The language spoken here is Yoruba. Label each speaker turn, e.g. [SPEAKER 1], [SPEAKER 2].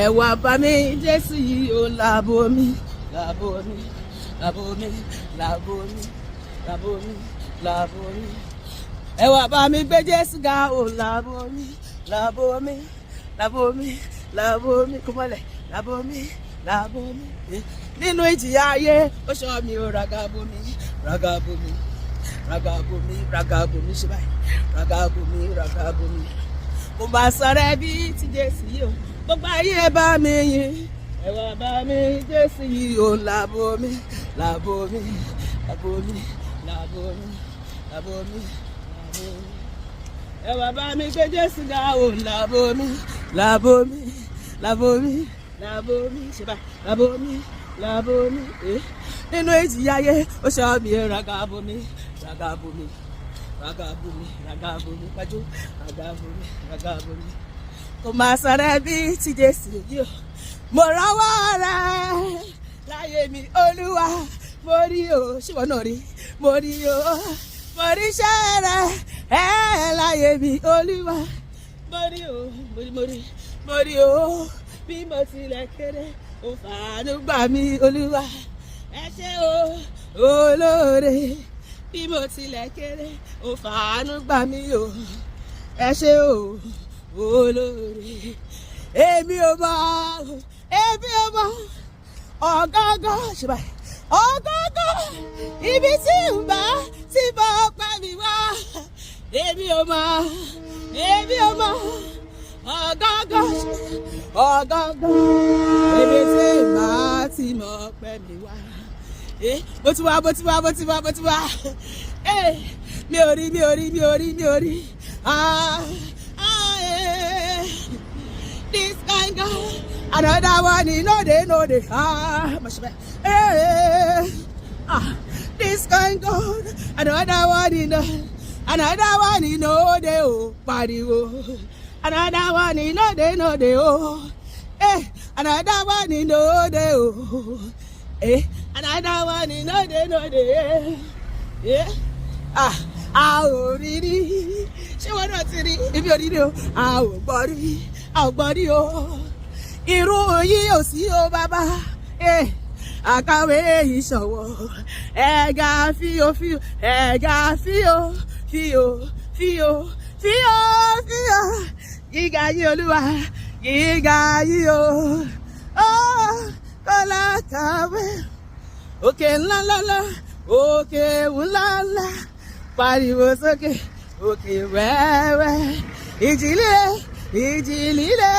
[SPEAKER 1] ẹ wá bá mi Jésù yìí ó láàbò mi láàbò mi láàbò mi láàbò mi láàbò mi láàbò mi ẹ wá bá mi gbé Jésù ga ó láàbò mi láàbò mi láàbò mi láàbò mi kó mọ́lẹ̀ láàbò mi láàbò mi nínú ìjìyà ayé ó ṣọ́ mi ó ragabo mi ragabo mi ragabo mi ragabo mi ṣe báyìí ragabo mi ragabo mi mo bá sọ̀rọ̀ ẹbí tí Jésù yìí ó gbogbo ayé bá mi yìn ẹ wá bá mi Jésù yìí ó láàbò mi láàbò mi láàbò mi láàbò mi láàbò mi láàbò mi ẹ wá bá mi gbé Jésù ga ó láàbò mi láàbò mi láàbò mi láàbò mi ṣe báyìí láàbò mi láàbò mi nínú ìjìyà ayé ó ṣọ́ mi ragabo mi ragabo mi ragabo mi ragabo mi pàjọ ragabo mi ragabo mi kò máa sọ̀rọ̀ ẹbí tí Jésù yìí ó mo rọ́wọ́ rẹ̀ láyé mi Olúwa mo rí o ṣíwọ́n náà rí mo rí o mo rí iṣẹ́ rẹ̀ láyé mi Olúwa mo rí o mo rí o bí mo tilẹ̀ kéré ó fàánú gbà mí Olúwa ẹ ṣé o olóore bí mo tilẹ̀ kéré ó fàánú gbà mí o ẹ ṣé o olóore èmi ò mọ̀ ọ̀gángán ṣe báyìí ọ̀gángán ibi tí ń bá tí mo pẹ́ mi wá èmi ò mọ̀ ọ̀gángán ibi tí ń bá tí mo pẹ́ mi wá bó ti wá mi ò rí this kind God another one he no dey this kind God another one he no dey o pariwo another one he no dey o another one he no dey o another one he no dey a ò rí rí ṣé wọn náà ti rí ibi ò rí rí o a ò gbọ́ rí o irú yìí ò sí o bàbá àkàwé yìí ṣọ̀wọ́ ẹ̀gà fíò gíga yìí Olúwa gíga yìí o kọ́lá kàwé òkè ńláńlá òkè ńláńlá pariwo sókè òkè wẹ́wẹ́ ìjì líle.